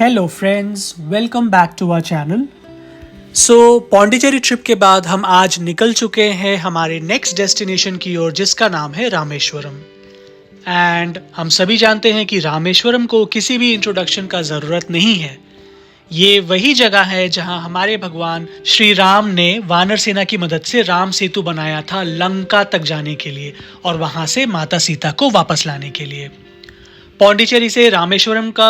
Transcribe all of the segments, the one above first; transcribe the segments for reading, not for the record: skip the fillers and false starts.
Hello friends, welcome back to our channel. Pondicherry trip के बाद हम आज निकल चुके हैं हमारे नेक्स्ट डेस्टिनेशन की ओर, जिसका नाम है रामेश्वरम। एंड हम सभी जानते हैं कि रामेश्वरम को किसी भी इंट्रोडक्शन का ज़रूरत नहीं है। ये वही जगह है जहां हमारे भगवान श्री राम ने वानर सेना की मदद से राम सेतु बनाया था लंका तक जाने के लिए और वहां से माता सीता को वापस लाने के लिए। पौंडीचेरी से रामेश्वरम का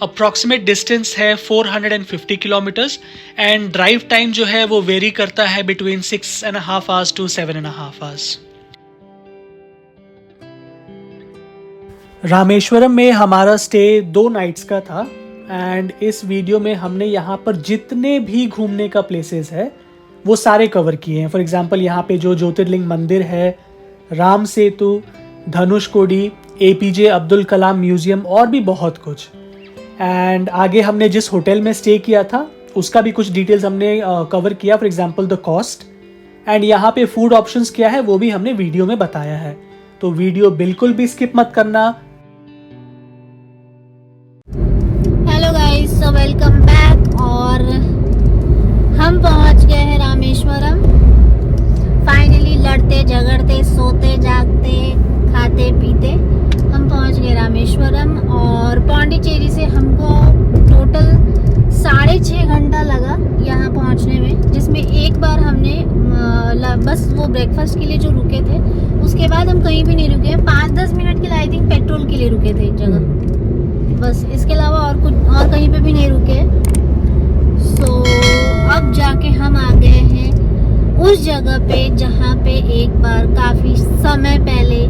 अप्रॉक्सीमेट डिस्टेंस है 450 किलोमीटर्स एंड ड्राइव टाइम जो है वो वेरी करता है between 6.5 hours to 7.5 hours. Rameswaram में हमारा स्टे 2 नाइट्स का था एंड इस वीडियो में हमने यहाँ पर जितने भी घूमने का प्लेसेस है वो सारे कवर किए हैं। फॉर एग्जांपल यहाँ पे जो ज्योतिर्लिंग मंदिर है, राम सेतु, धनुषकोडी, APJ अब्दुल कलाम म्यूजियम और भी बहुत कुछ। एंड आगे हमने जिस होटल में स्टे किया था उसका भी कुछ डिटेल्स हमने कवर किया, for example the cost. And यहाँ पे फूड ऑप्शंस क्या है वो भी हमने वीडियो में बताया है, तो वीडियो बिल्कुल भी स्किप मत करना। Hello guys, so welcome back. और हम पहुंच गए हैं रामेश्वरम। फाइनली लड़ते झगड़ते सोते जागते खाते पीते हम पहुंच गए रामेश्वरम। और पौंडीचेरी से हमको टोटल 6.5 घंटा लगा यहाँ पहुंचने में, जिसमें एक बार हमने बस वो ब्रेकफास्ट के लिए जो रुके थे उसके बाद हम कहीं भी नहीं रुके। 5-10 मिनट के लिए आई थिंक पेट्रोल के लिए रुके थे एक जगह, बस इसके अलावा और कहीं पे भी नहीं रुके। सो अब जाके हम आ गए हैं उस जगह पे जहाँ पे एक बार काफ़ी समय पहले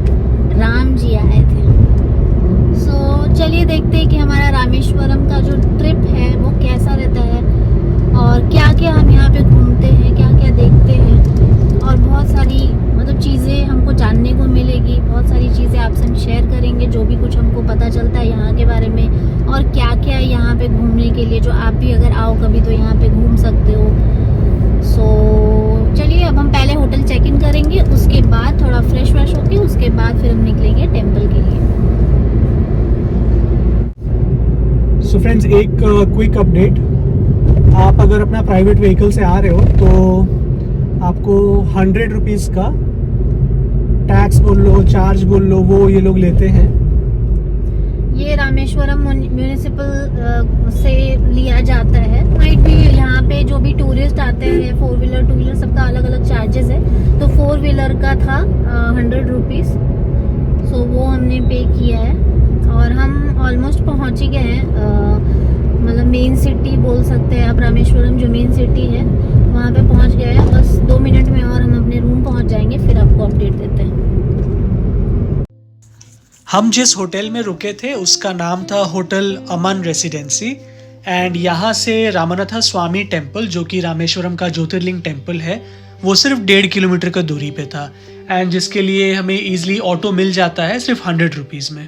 राम जी आए थे। सो चलिए देखते हैं कि हमारा रामेश्वरम का जो ट्रिप है वो कैसा रहता है और क्या क्या हम यहाँ पे घूमते हैं, क्या क्या देखते हैं। और बहुत सारी चीज़ें हमको जानने को मिलेगी, बहुत सारी चीज़ें आपसे हम शेयर करेंगे जो भी कुछ हमको पता चलता है यहाँ के बारे में और क्या क्या है यहाँ पे घूमने के लिए, जो आप भी अगर आओ कभी तो यहाँ पे घूम सकते हो। सो चलिए अब हम पहले होटल चेक इन करेंगे, उसके बाद थोड़ा फ्रेश होके उसके बाद फिर हम निकलेंगे टेम्पल के लिए। सो फ्रेंड्स, एक क्विक अपडेट। आप अगर अपना प्राइवेट व्हीकल से आ रहे हो तो आपको 100 रुपीज़ का टैक्स बोल लो, चार्ज बोल लो, वो ये लोग लेते हैं। ये रामेश्वरम म्यूनिसिपल से लिया जाता है। माइट भी यहाँ पे जो भी टूरिस्ट आते हैं 4 व्हीलर 2 व्हीलर सबका अलग अलग चार्जेस है। तो 4 व्हीलर का था 100 रुपीज़। सो वो हमने पे किया है और हम ऑलमोस्ट पहुँच ही गए हैं। मेन सिटी बोल सकते हैं आप, रामेश्वरम जो मेन सिटी है वहाँ पे पहुँच गए हैं। बस 2 मिनट में और हम अपने रूम पहुँच जाएंगे, फिर आपको अपडेट देते हैं। हम जिस होटल में रुके थे उसका नाम था होटल अमन रेसिडेंसी एंड यहाँ से रामनाथ स्वामी टेम्पल, जो कि रामेश्वरम का ज्योतिर्लिंग टेम्पल है, वो सिर्फ 1.5 किलोमीटर का दूरी पे था एंड जिसके लिए हमें ईजिली ऑटो मिल जाता है सिर्फ 100 रुपीज़ में।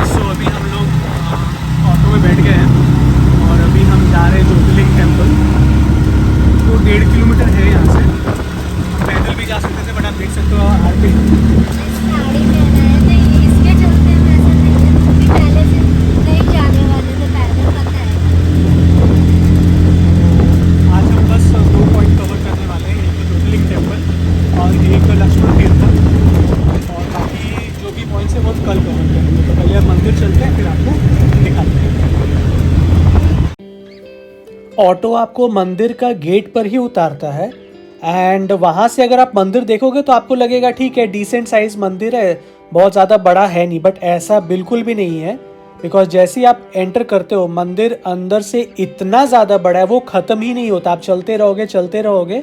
तो अभी हम लोग ऑटो में बैठ गए हैं और अभी हम जा रहे हैं ज्योतिर्लिंग टेम्पल। तो 1.5 किलोमीटर है यहाँ से, हम पैदल भी जा सकते थे बट आप देख सकते हो आगे गाड़ी में आए थे, इसके चलते हम ऐसा नहीं है, क्योंकि पहले से नहीं जाने वाले थे पैदल, पता है। आज हम बस 2 पॉइंट कवर करने वाले हैं, एक तो ज्योतिर्लिंग टेम्पल और एक लक्ष्मण तीर्थ, और बाकी जो भी पॉइंट्स है वो कल कवर करेंगे। तो पहले आप मंदिर चलते हैं फिर आपको दिखाते हैं। ऑटो आपको मंदिर का गेट पर ही उतारता है एंड वहाँ से अगर आप मंदिर देखोगे तो आपको लगेगा ठीक है, डिसेंट साइज मंदिर है, बहुत ज़्यादा बड़ा है नहीं, बट ऐसा बिल्कुल भी नहीं है। बिकॉज जैसे ही आप एंटर करते हो मंदिर अंदर से इतना ज़्यादा बड़ा है, वो ख़त्म ही नहीं होता, आप चलते रहोगे।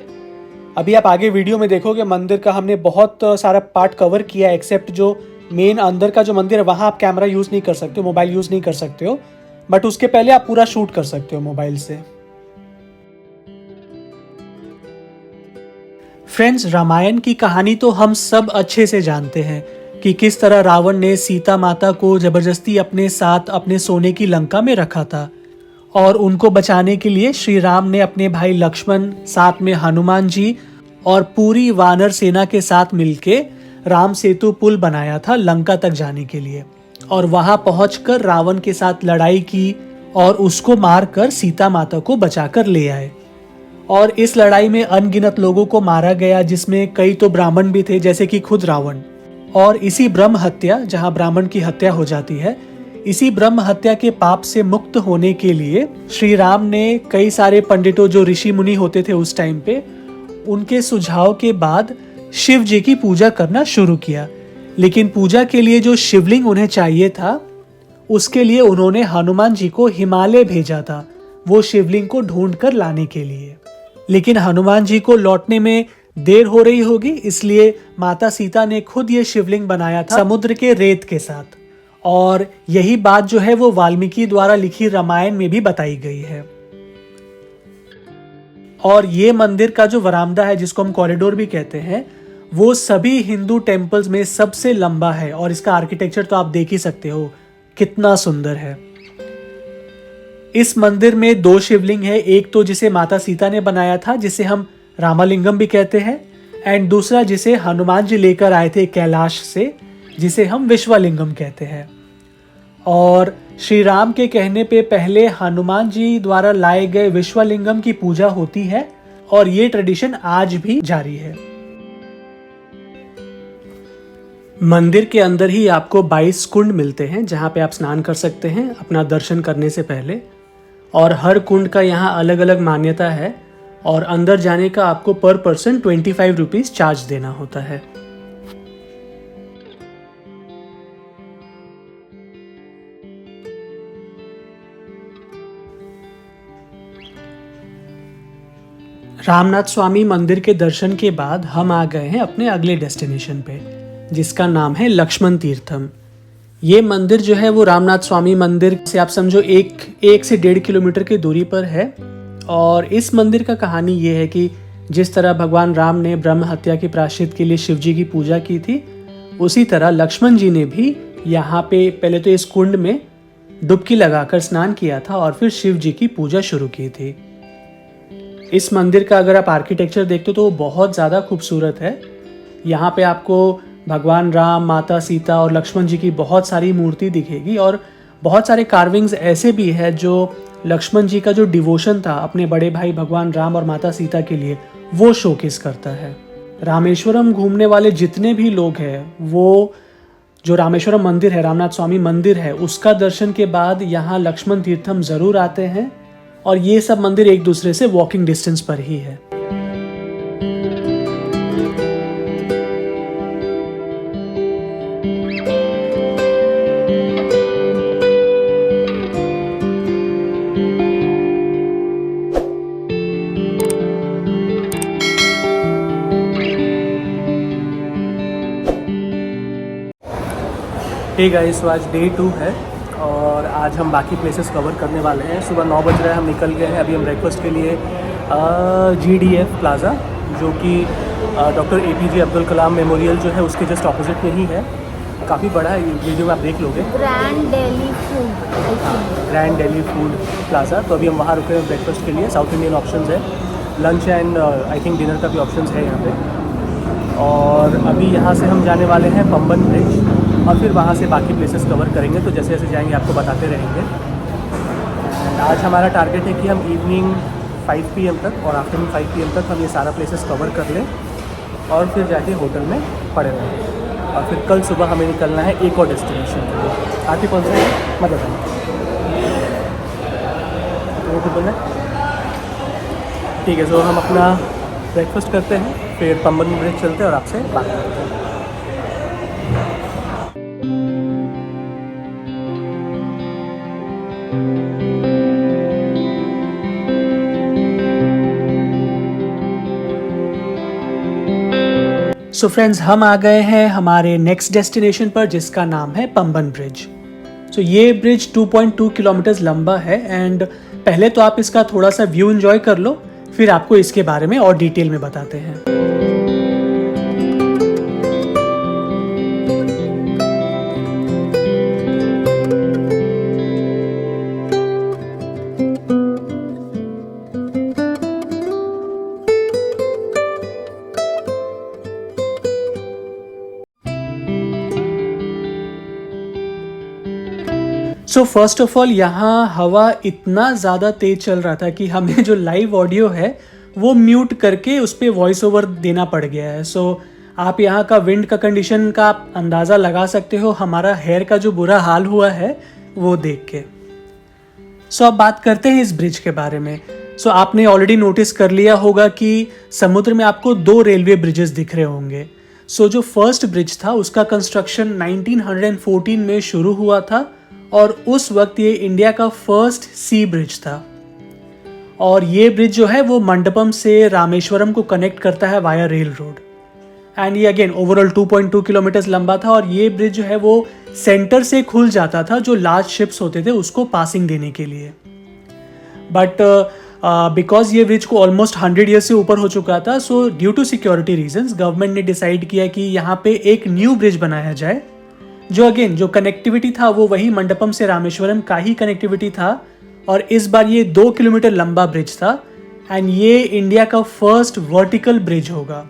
अभी आप आगे वीडियो में देखोगे मंदिर का हमने बहुत सारा पार्ट कवर किया है, एक्सेप्ट जो मेन अंदर का जो मंदिर है वहाँ आप कैमरा यूज़ नहीं कर सकते हो, मोबाइल यूज़ नहीं कर सकते हो, बट उसके पहले आप पूरा शूट कर सकते हो मोबाइल से। फ्रेंड्स, रामायण की कहानी तो हम सब अच्छे से जानते हैं कि किस तरह रावण ने सीता माता को जबरदस्ती अपने साथ अपने सोने की लंका में रखा था और उनको बचाने के लिए श्री राम ने अपने भाई लक्ष्मण, साथ में हनुमान जी और पूरी वानर सेना के साथ मिलके राम सेतु पुल बनाया था लंका तक जाने के लिए, और वहां पहुंचकर रावण के साथ लड़ाई की और उसको मारकर सीता माता को बचाकर ले आए। और इस लड़ाई में अनगिनत लोगों को मारा गया, जिसमें कई तो ब्राह्मण भी थे जैसे कि खुद रावण। और इसी ब्रह्म हत्या, जहां ब्राह्मण की हत्या हो जाती है, इसी ब्रह्म हत्या के पाप से मुक्त होने के लिए श्री राम ने कई सारे पंडितों, जो ऋषि मुनि होते थे उस टाइम पे, उनके सुझाव के बाद शिव जी की पूजा करना शुरू किया। लेकिन पूजा के लिए जो शिवलिंग उन्हें चाहिए था, उसके लिए उन्होंने हनुमान जी को हिमालय भेजा था, वो शिवलिंग को ढूंढ कर लाने के लिए। लेकिन हनुमान जी को लौटने में देर हो रही होगी, इसलिए माता सीता ने खुद ये शिवलिंग बनाया था समुद्र के रेत के साथ। और यही बात जो है वो वाल्मीकि द्वारा लिखी रामायण में भी बताई गई है। और ये मंदिर का जो वरामदा है, जिसको हम कॉरिडोर भी कहते हैं, वो सभी हिंदू टेम्पल्स में सबसे लंबा है। और इसका आर्किटेक्चर तो आप देख ही सकते हो कितना सुंदर है। इस मंदिर में 2 शिवलिंग है, एक तो जिसे माता सीता ने बनाया था, जिसे हम रामालिंगम भी कहते हैं, एंड दूसरा जिसे हनुमान जी लेकर आए थे कैलाश से, जिसे हम विश्वलिंगम कहते हैं। और श्री राम के कहने पे पहले हनुमान जी द्वारा लाए गए विश्वलिंगम की पूजा होती है, और ये ट्रेडिशन आज भी जारी है। मंदिर के अंदर ही आपको 22 कुंड मिलते हैं, जहां पे आप स्नान कर सकते हैं अपना दर्शन करने से पहले। और हर कुंड का यहाँ अलग अलग मान्यता है, और अंदर जाने का आपको पर पर्सन 25 रुपीज चार्ज देना होता है। रामनाथ स्वामी मंदिर के दर्शन के बाद हम आ गए हैं अपने अगले डेस्टिनेशन पे, जिसका नाम है लक्ष्मण तीर्थम। ये मंदिर जो है वो रामनाथ स्वामी मंदिर से आप समझो एक से 1.5 किलोमीटर की दूरी पर है। और इस मंदिर का कहानी ये है कि जिस तरह भगवान राम ने ब्रह्म हत्या के प्रायश्चित के लिए शिव जी की पूजा की थी, उसी तरह लक्ष्मण जी ने भी यहाँ पे पहले तो इस कुंड में डुबकी लगाकर स्नान किया था, और फिर शिव जी की पूजा शुरू की थी। इस मंदिर का अगर आप आर्किटेक्चर देखते हो तो वो बहुत ज़्यादा खूबसूरत है। यहाँ पे आपको भगवान राम, माता सीता और लक्ष्मण जी की बहुत सारी मूर्ति दिखेगी, और बहुत सारे कार्विंग्स ऐसे भी है जो लक्ष्मण जी का जो डिवोशन था अपने बड़े भाई भगवान राम और माता सीता के लिए, वो शोकेस करता है। रामेश्वरम घूमने वाले जितने भी लोग हैं, वो जो रामेश्वरम मंदिर है, रामनाथ स्वामी मंदिर है, उसका दर्शन के बाद यहाँ लक्ष्मण तीर्थम ज़रूर आते हैं। और ये सब मंदिर एक दूसरे से वॉकिंग डिस्टेंस पर ही है। हे गाइस, तो आज डे 2 है और आज हम बाकी प्लेसेस कवर करने वाले हैं। सुबह 9 बज रहा है, हम निकल गए हैं। अभी हम ब्रेकफास्ट के लिए GDF प्लाज़ा, जो कि डॉक्टर APJ अब्दुल कलाम मेमोरियल जो है उसके जस्ट ऑपोजिट में ही है। काफ़ी बड़ा है, ये वीडियो में आप देख लोगे। Grand Delhi food, grand Delhi food plaza. तो अभी हम वहाँ रुके हैं ब्रेकफास्ट के लिए। साउथ इंडियन ऑप्शंस है, lunch and I think dinner का भी ऑप्शंस है यहाँ पे। और अभी यहाँ से हम जाने वाले हैं पंबन ब्रिज, और फिर वहाँ से बाकी प्लेसेस कवर करेंगे। तो जैसे जैसे जाएंगे आपको बताते रहेंगे। आज हमारा टारगेट है कि हम इवनिंग 5 PM तक और आफ्टरनून 5 PM तक हम ये सारा प्लेसेस कवर कर लें, और फिर जाके होटल में पड़े रहें। और फिर कल सुबह हमें निकलना है एक और डेस्टिनेशन के लिए। आप ही कौन सा है मतलब है? ठीक है, तो हम अपना ब्रेकफास्ट करते हैं, फिर पंबन ब्रिज चलते हैं और आपसे बात करते हैं। सो फ्रेंड्स, हम आ गए हैं हमारे नेक्स्ट डेस्टिनेशन पर, जिसका नाम है पंबन ब्रिज। सो ये ब्रिज 2.2 किलोमीटर लंबा है। एंड पहले तो आप इसका थोड़ा सा व्यू एंजॉय कर लो, फिर आपको इसके बारे में और डिटेल में बताते हैं। सो फर्स्ट ऑफ ऑल यहाँ हवा इतना ज़्यादा तेज चल रहा था कि हमें जो लाइव ऑडियो है वो म्यूट करके उस पर वॉइस ओवर देना पड़ गया है। सो आप यहाँ का विंड का कंडीशन का आप अंदाज़ा लगा सकते हो, हमारा हेयर का जो बुरा हाल हुआ है वो देख के। सो अब बात करते हैं इस ब्रिज के बारे में। सो आपने ऑलरेडी नोटिस कर लिया होगा कि समुद्र में आपको 2 रेलवे ब्रिजेस दिख रहे होंगे। सो जो फर्स्ट ब्रिज था उसका कंस्ट्रक्शन 1914 में शुरू हुआ था और उस वक्त ये इंडिया का फर्स्ट सी ब्रिज था। और ये ब्रिज जो है वो मंडपम से रामेश्वरम को कनेक्ट करता है वाया रेल रोड। एंड ये अगेन ओवरऑल 2.2 किलोमीटर लंबा था और ये ब्रिज जो है वो सेंटर से खुल जाता था, जो लार्ज शिप्स होते थे उसको पासिंग देने के लिए। बट बिकॉज ये ब्रिज को ऑलमोस्ट 100 ईयर्स से ऊपर हो चुका था, so due to security reasons government ने डिसाइड किया कि यहाँ पे एक न्यू ब्रिज बनाया जाए, जो अगेन जो कनेक्टिविटी था वो वही मंडपम से रामेश्वरम का ही कनेक्टिविटी था। और इस बार ये 2 किलोमीटर लंबा ब्रिज था एंड ये इंडिया का फर्स्ट वर्टिकल ब्रिज होगा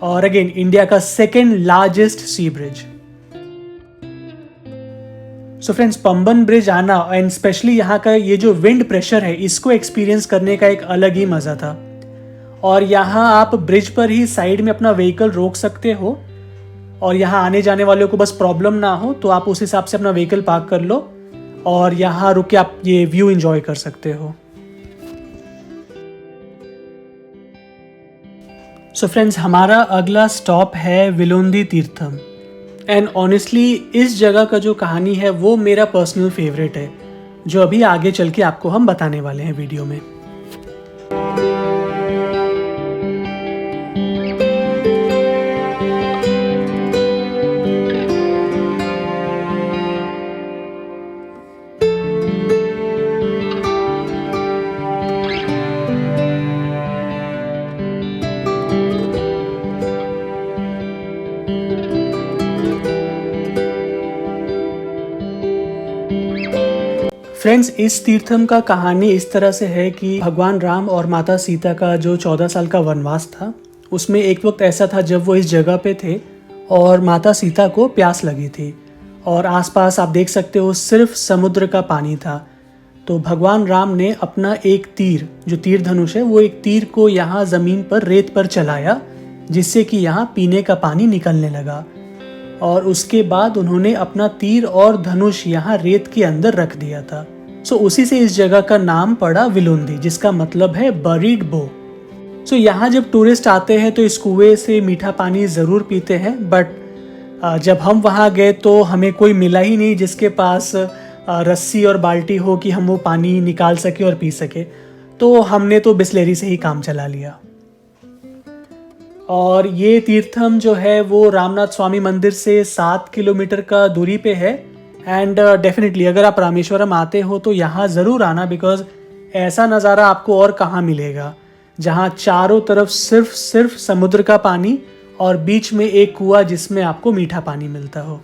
और अगेन इंडिया का सेकेंड लार्जेस्ट सी bridge. So friends, Pamban bridge आना एंड स्पेशली यहाँ का ये जो विंड प्रेशर है इसको एक्सपीरियंस करने का एक अलग ही मज़ा था। और यहाँ आप ब्रिज पर ही साइड में अपना व्हीकल रोक सकते हो और यहाँ आने जाने वालों को बस प्रॉब्लम ना हो तो आप उस हिसाब से अपना व्हीकल पार्क कर लो और यहाँ रुक के आप ये व्यू एंजॉय कर सकते हो। सो फ्रेंड्स, हमारा अगला स्टॉप है विलोंदी तीर्थम एंड ऑनेस्टली इस जगह का जो कहानी है वो मेरा पर्सनल फेवरेट है, जो अभी आगे चल के आपको हम बताने वाले हैं वीडियो में। फ्रेंड्स, इस तीर्थम का कहानी इस तरह से है कि भगवान राम और माता सीता का जो 14 साल का वनवास था उसमें एक वक्त ऐसा था जब वो इस जगह पे थे और माता सीता को प्यास लगी थी और आसपास आप देख सकते हो सिर्फ समुद्र का पानी था। तो भगवान राम ने अपना एक तीर, जो तीर धनुष है, वो एक तीर को यहाँ ज़मीन पर रेत पर चलाया जिससे कि यहाँ पीने का पानी निकलने लगा और उसके बाद उन्होंने अपना तीर और धनुष यहाँ रेत के अंदर रख दिया था। सो उसी से इस जगह का नाम पड़ा विलोंदी, जिसका मतलब है बरीड बो। सो यहाँ जब टूरिस्ट आते हैं तो इस कुएं से मीठा पानी ज़रूर पीते हैं, बट जब हम वहाँ गए तो हमें कोई मिला ही नहीं जिसके पास रस्सी और बाल्टी हो कि हम वो पानी निकाल सके और पी सके। तो हमने तो बिस्लेरी से ही काम चला लिया। और ये तीर्थम जो है वो रामनाथ स्वामी मंदिर से 7 किलोमीटर का दूरी पे है एंड डेफिनेटली अगर आप रामेश्वरम आते हो तो यहाँ ज़रूर आना, बिकॉज ऐसा नज़ारा आपको और कहाँ मिलेगा, जहाँ चारों तरफ सिर्फ समुद्र का पानी और बीच में एक कुआं जिसमें आपको मीठा पानी मिलता हो।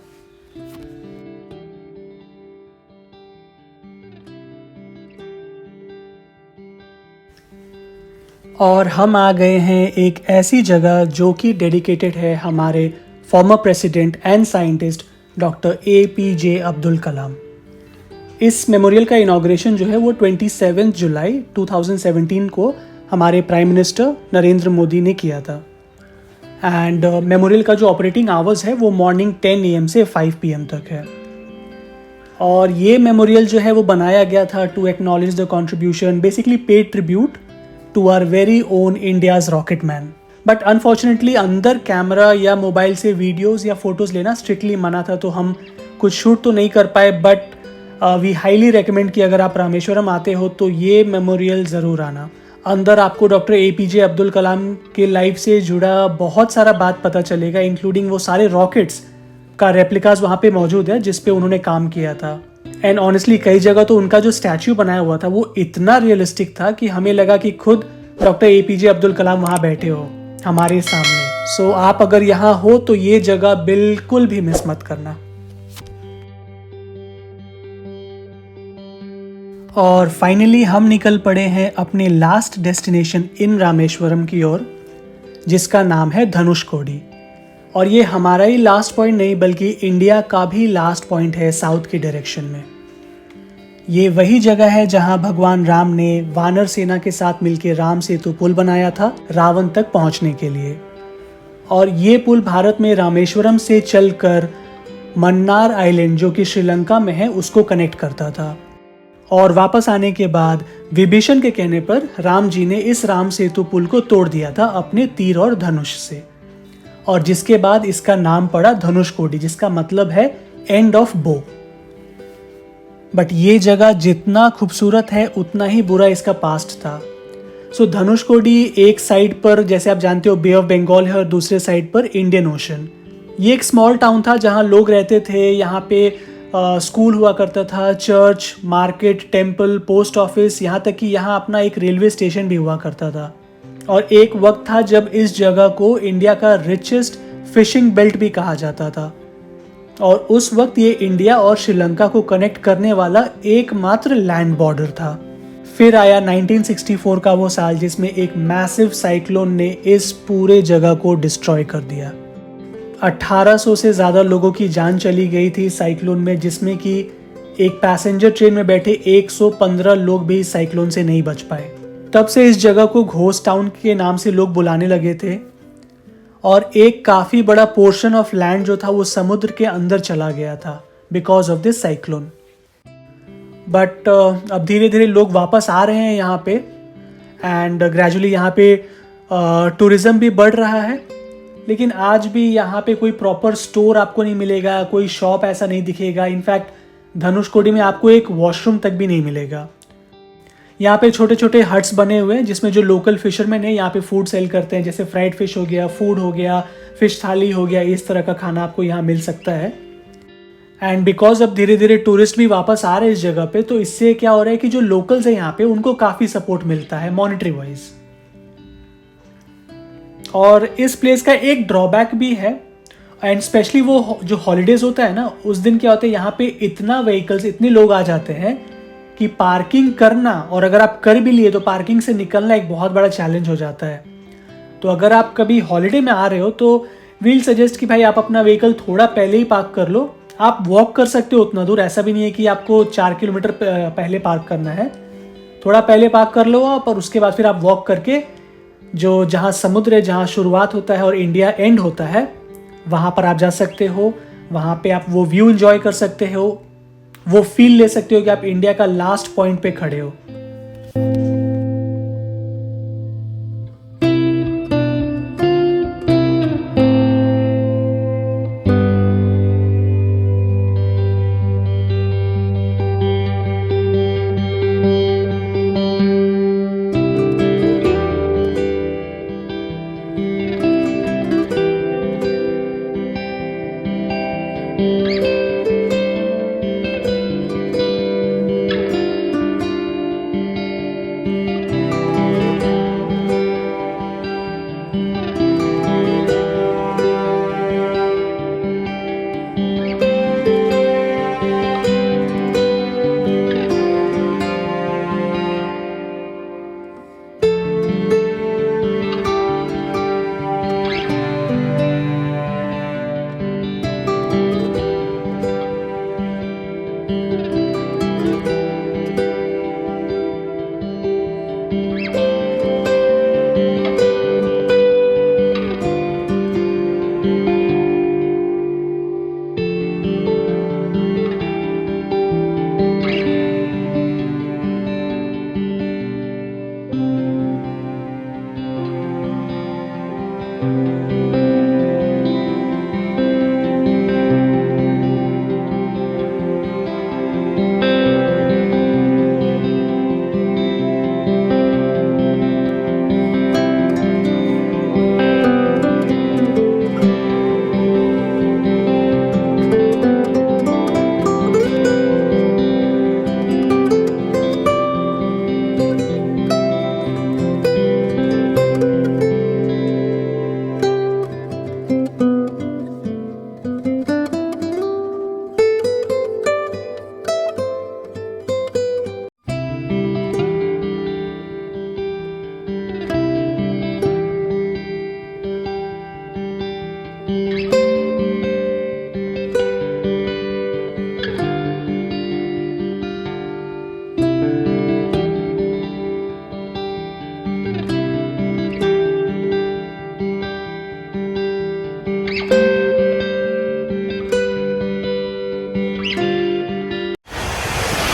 और हम आ गए हैं एक ऐसी जगह जो कि डेडिकेटेड है हमारे former president and scientist doctor APJ Abdul Kalam. इस मेमोरियल का इनॉग्रेशन जो है वो 27 जुलाई 2017 को हमारे प्राइम मिनिस्टर नरेंद्र मोदी ने किया था एंड मेमोरियल का जो ऑपरेटिंग आवर्स है वो मॉर्निंग 10 AM से 5 PM तक है। और ये मेमोरियल जो है वो बनाया गया था to acknowledge the contribution, basically pay tribute to our very own India's rocket man. But unfortunately अंदर कैमरा या मोबाइल से वीडियोस या फोटोज़ लेना स्ट्रिक्टली मना था, तो हम कुछ शूट तो नहीं कर पाए। बट वी हाईली रेकमेंड कि अगर आप रामेश्वरम आते हो तो ये मेमोरियल ज़रूर आना। अंदर आपको डॉक्टर APJ अब्दुल कलाम के लाइफ से जुड़ा बहुत सारा बात पता चलेगा, इंक्लूडिंग वो सारे रॉकेट्स का रेप्लिकाज वहाँ पे मौजूद है जिस पे उन्होंने काम किया था। एंड ऑनेस्टली कई जगह तो उनका जो स्टैच्यू बनाया हुआ था वो इतना रियलिस्टिक था कि हमें लगा कि खुद डॉक्टर APJ अब्दुल कलाम वहाँ बैठे हो हमारे सामने। सो आप अगर यहाँ हो तो ये जगह बिल्कुल भी मिस मत करना। और फाइनली हम निकल पड़े हैं अपने लास्ट डेस्टिनेशन इन रामेश्वरम की ओर, जिसका नाम है धनुषकोडी। और ये हमारा ही लास्ट पॉइंट नहीं बल्कि इंडिया का भी लास्ट पॉइंट है साउथ की डायरेक्शन में। ये वही जगह है जहां भगवान राम ने वानर सेना के साथ मिलकर राम सेतु पुल बनाया था रावण तक पहुंचने के लिए। और ये पुल भारत में रामेश्वरम से चलकर मन्नार आइलैंड जो कि श्रीलंका में है उसको कनेक्ट करता था। और वापस आने के बाद विभीषण के कहने पर राम जी ने इस राम सेतु पुल को तोड़ दिया था अपने तीर और धनुष से, और जिसके बाद इसका नाम पड़ा धनुषकोडी, जिसका मतलब है एंड ऑफ बो। बट ये जगह जितना खूबसूरत है उतना ही बुरा इसका पास्ट था। सो धनुषकोडी एक साइड पर जैसे आप जानते हो बे ऑफ बंगाल है और दूसरे साइड पर इंडियन ओशन। ये एक स्मॉल टाउन था जहाँ लोग रहते थे। यहाँ पे स्कूल हुआ करता था, church, market, temple, post office, यहाँ तक कि यहाँ अपना एक रेलवे स्टेशन भी हुआ करता था। और एक वक्त था जब इस जगह को इंडिया का रिचेस्ट फिशिंग बेल्ट भी कहा जाता था। और उस वक्त ये इंडिया और श्रीलंका को कनेक्ट करने वाला एकमात्र लैंड बॉर्डर था। फिर आया 1964 का वो साल जिसमें एक मैसिव साइक्लोन ने इस पूरे जगह को डिस्ट्रॉय कर दिया। 1800 से ज़्यादा लोगों की जान चली गई थी साइक्लोन में, जिसमें कि एक पैसेंजर ट्रेन में बैठे 115 लोग भी इस साइक्लोन से नहीं बच पाए। तब से इस जगह को घोस्ट टाउन के नाम से लोग बुलाने लगे थे। और एक काफ़ी बड़ा पोर्शन ऑफ लैंड जो था वो समुद्र के अंदर चला गया था because of this cyclone. But अब धीरे धीरे लोग वापस आ रहे हैं यहाँ पे, एंड ग्रेजुअली यहाँ पे टूरिज़्म भी बढ़ रहा है। लेकिन आज भी यहाँ पे कोई प्रॉपर स्टोर आपको नहीं मिलेगा, कोई शॉप ऐसा नहीं दिखेगा। इनफैक्ट धनुषकोडी में आपको एक वॉशरूम तक भी नहीं मिलेगा। यहाँ पे छोटे छोटे हट्स बने हुए हैं जिसमें जो लोकल फिशरमैन है यहाँ पे फूड सेल करते हैं, जैसे फ्राइड फिश हो गया, फूड हो गया, फिश थाली हो गया, इस तरह का खाना आपको यहाँ मिल सकता है। एंड बिकॉज अब धीरे धीरे टूरिस्ट भी वापस आ रहे हैं इस जगह पे, तो इससे क्या हो रहा है कि जो लोकल्स है यहाँ पे उनको काफ़ी सपोर्ट मिलता है मॉनेटरी वाइज। और इस प्लेस का एक ड्रॉबैक भी है, एंड स्पेशली वो जो हॉलीडेज होता है ना, उस दिन क्या होता है यहाँ पे इतना व्हीकल्स, इतने लोग आ जाते हैं कि पार्किंग करना, और अगर आप कर भी लिए तो पार्किंग से निकलना एक बहुत बड़ा चैलेंज हो जाता है। तो अगर आप कभी हॉलीडे में आ रहे हो तो वील सजेस्ट कि भाई आप अपना व्हीकल थोड़ा पहले ही पार्क कर लो। आप वॉक कर सकते हो उतना दूर, ऐसा भी नहीं है कि आपको 4 किलोमीटर पहले पार्क करना है। थोड़ा पहले पार्क कर लो आप, और उसके बाद फिर आप वॉक करके जो जहाँ समुद्र है, जहाँ शुरुआत होता है और इंडिया एंड होता है, वहाँ पर आप जा सकते हो। वहाँ पे आप वो व्यू एंजॉय कर सकते हो, वो फील ले सकते हो कि आप इंडिया का लास्ट पॉइंट पे खड़े हो।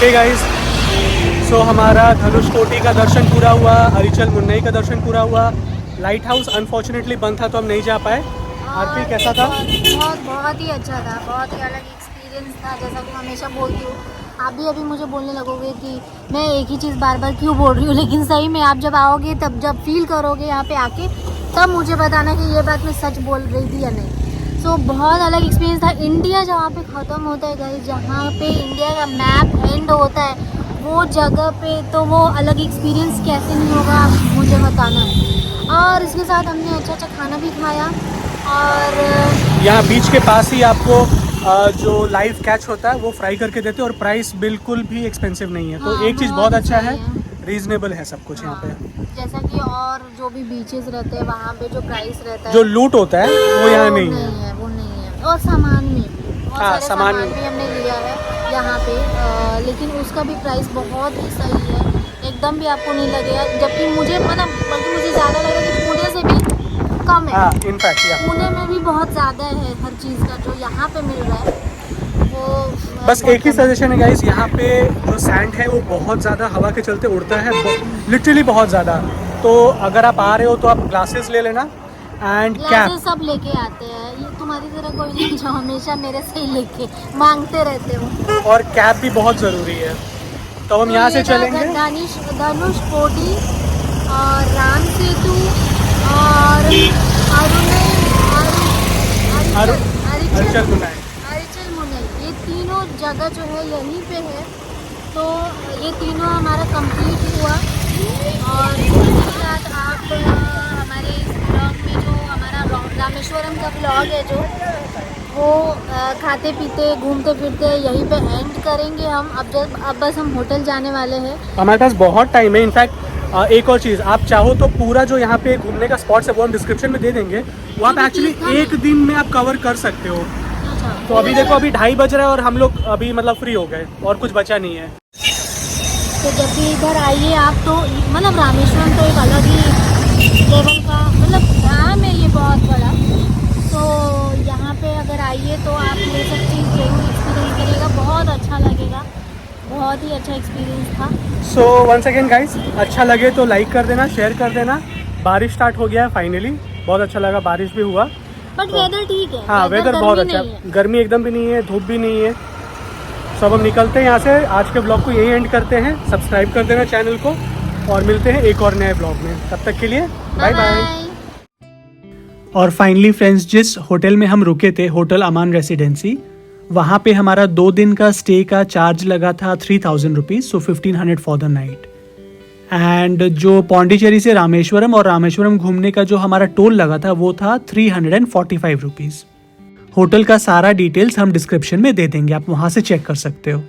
ओके गाइस, सो हमारा धनुषकोटी का दर्शन पूरा हुआ, अरिचल मुन्नई का दर्शन पूरा हुआ। लाइट हाउस अनफॉर्चुनेटली बंद था तो हम नहीं जा पाए। आरती कैसा था? बहुत ही अच्छा था, बहुत ही अलग एक्सपीरियंस था। जैसा कि हमेशा बोलती हूँ, आप भी अभी मुझे बोलने लगोगे कि मैं एक ही चीज़ बार बार क्यों बोल रही हूँ, लेकिन सही में आप जब आओगे, तब जब फील करोगे यहाँ पे आके, तब मुझे बताना कि ये बात मैं सच बोल रही थी या नहीं। सो बहुत अलग एक्सपीरियंस था। इंडिया जहाँ पे ख़त्म होता है गाइस, जहाँ पे इंडिया का मैप एंड होता है, वो जगह पे तो वो अलग एक्सपीरियंस कैसे नहीं होगा, आप मुझे बताना। और इसके साथ हमने अच्छा अच्छा खाना भी खाया। और यहाँ बीच के पास ही आपको जो लाइव कैच होता है वो फ्राई करके देते हैं और प्राइस बिल्कुल भी एक्सपेंसिव नहीं है। तो हाँ, एक चीज़ बहुत अच्छा है, रीजनेबल है सब कुछ यहाँ पे। जैसा कि और जो भी बीचेस रहते हैं वहाँ पे जो प्राइस रहता है, जो लूट होता है वो यहाँ नहीं है। वो नहीं है। और सामान भी बहुत सारे सामान भी हमने लिया है यहाँ पे, लेकिन उसका भी प्राइस बहुत ही सही है, एकदम भी आपको नहीं लगेगा। जबकि मुझे बल्कि मुझे ज़्यादा लग रहा है कि पुणे से भी कम है। इनफैक्ट पुणे में भी बहुत ज़्यादा है हर चीज़ का, जो यहाँ पे मिल रहा है वो बस एक ही सजेशन है गाइस, यहाँ पे जो सैंड है वो बहुत ज़्यादा हवा के चलते उड़ता है, लिटरली बहुत ज़्यादा। तो अगर आप आ रहे हो तो आप ग्लासेस ले लेना एंड कैप। सब लेके आते हैं, ये तुम्हारी तरह कोई नहीं जो हमेशा मेरे से ही लेके मांगते रहते हो। और कैप भी बहुत ज़रूरी है। तो हम यहाँ से चलेंगे धनुषकोटी और राम सेतु और अरिचल मुनई, ये तीनों जगह जो है यहीं पे है। तो ये तीनों हमारा कंप्लीट हुआ। और इसके साथ आप हमारे इस ब्लॉग में जो हमारा रामेश्वरम का ब्लॉग है, जो वो खाते पीते घूमते फिरते यहीं पे एंड करेंगे हम। अब बस हम होटल जाने वाले हैं। हमारे पास बहुत टाइम है। इनफैक्ट एक और चीज़, आप चाहो तो पूरा जो यहाँ पे घूमने का स्पॉट्स है वो हम डिस्क्रिप्शन में दे देंगे। वो आप एक्चुअली एक दिन में आप कवर कर सकते हो। तो अभी देखो, अभी 2:30 बज रहा है और हम लोग अभी मतलब फ्री हो गए और कुछ बचा नहीं है। तो जब भी इधर आइए आप, तो रामेश्वरम तो एक अलग ही लेवल का धाम है, ये बहुत बड़ा। तो यहाँ पे अगर आइए तो आप ये सब चीज़ जरूर एक्सपीरियंस करिएगा, बहुत अच्छा लगेगा, बहुत ही अच्छा एक्सपीरियंस था। सो वंस अगेन गाइस, अच्छा लगे तो लाइक कर देना, शेयर कर देना। बारिश स्टार्ट हो गया है फाइनली, बहुत अच्छा लगा, बारिश भी हुआ। बट वेदर ठीक है। हाँ, वेदर बहुत अच्छा है, गर्मी एकदम भी नहीं है, धूप भी नहीं है। सब हम निकलते हैं यहाँ से। आज के ब्लॉग को यही एंड करते हैं। सब्सक्राइब कर देना चैनल को और मिलते हैं एक और नए ब्लॉग में। तब तक के लिए बाय बाय। और फाइनली फ्रेंड्स, जिस होटल में हम रुके थे, होटल अमान रेसिडेंसी, वहाँ पे हमारा 2 दिन का स्टे का चार्ज लगा था 3000 rupees, so 1500 for the night. And जो पौंडीचेरी से रामेश्वरम और रामेश्वरम घूमने का जो हमारा टोल लगा था वो था 345 रुपीज़। होटल का सारा डिटेल्स हम डिस्क्रिप्शन में दे देंगे, आप वहाँ से चेक कर सकते हो।